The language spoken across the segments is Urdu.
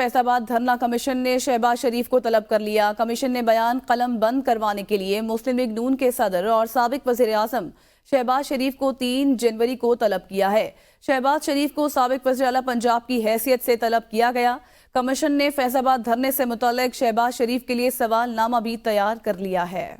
فیض آباد دھرنا کمیشن نے شہباز شریف کو طلب کر لیا۔ کمیشن نے بیان قلم بند کروانے کے لیے مسلم لیگ نون کے صدر اور سابق وزیر اعظم شہباز شریف کو 3 جنوری کو طلب کیا ہے۔ شہباز شریف کو سابق وزیر اعلیٰ پنجاب کی حیثیت سے طلب کیا گیا۔ کمیشن نے فیض آباد دھرنے سے متعلق شہباز شریف کے لیے سوال نامہ بھی تیار کر لیا ہے۔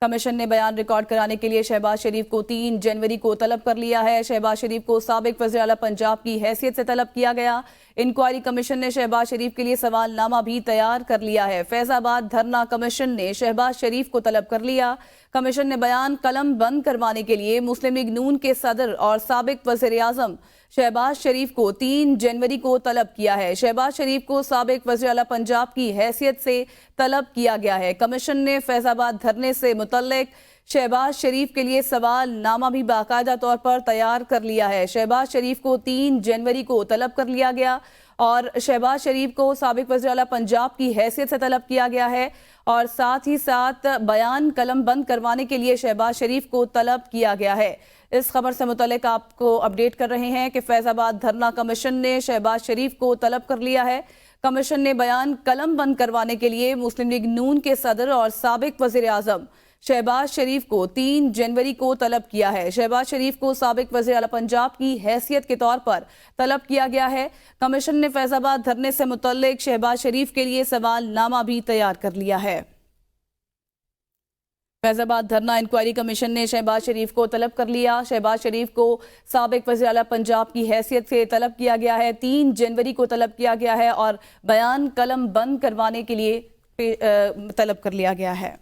کمیشن نے بیان ریکارڈ کرانے کے لیے شہباز شریف کو 3 جنوری کو طلب کر لیا ہے۔ شہباز شریف کو سابق وزیر اعلیٰ پنجاب کی حیثیت سے طلب کیا گیا۔ انکوائری کمیشن نے شہباز شریف کے لیے سوال نامہ بھی تیار کر لیا ہے۔ فیض آباد دھرنا کمیشن نے شہباز شریف کو طلب کر لیا۔ کمیشن نے بیان قلم بند کروانے کے لیے مسلم لیگ نون کے صدر اور سابق وزیر اعظم شہباز شریف کو 3 جنوری کو طلب کیا ہے۔ شہباز شریف کو سابق وزیر اعلیٰ پنجاب کی حیثیت سے طلب کیا گیا ہے۔ کمیشن نے فیض آباد دھرنے سے متعلق شہباز شریف کے لیے سوال نامہ بھی باقاعدہ طور پر تیار کر لیا ہے۔ شہباز شریف کو 3 جنوری کو طلب کر لیا گیا اور شہباز شریف کو سابق وزیر اعلیٰ پنجاب کی حیثیت سے طلب کیا گیا ہے اور ساتھ ہی ساتھ بیان قلم بند کروانے کے لیے شہباز شریف کو طلب کیا گیا ہے۔ اس خبر سے متعلق آپ کو اپڈیٹ کر رہے ہیں کہ فیض آباد دھرنا کمیشن نے شہباز شریف کو طلب کر لیا ہے۔ کمیشن نے بیان قلم بند کروانے کے لیے مسلم لیگ نون کے صدر اور سابق وزیر اعظم شہباز شریف کو 3 جنوری کو طلب کیا ہے۔ شہباز شریف کو سابق وزیر اعلیٰ پنجاب کی حیثیت کے طور پر طلب کیا گیا ہے۔ کمیشن نے فیض آباد دھرنے سے متعلق شہباز شریف کے لیے سوال نامہ بھی تیار کر لیا ہے۔ فیض آباد دھرنا انکوائری کمیشن نے شہباز شریف کو طلب کر لیا۔ شہباز شریف کو سابق وزیر اعلیٰ پنجاب کی حیثیت سے طلب کیا گیا ہے۔ 3 جنوری کو طلب کیا گیا ہے اور بیان قلم بند کروانے کے لیے طلب کر لیا گیا ہے۔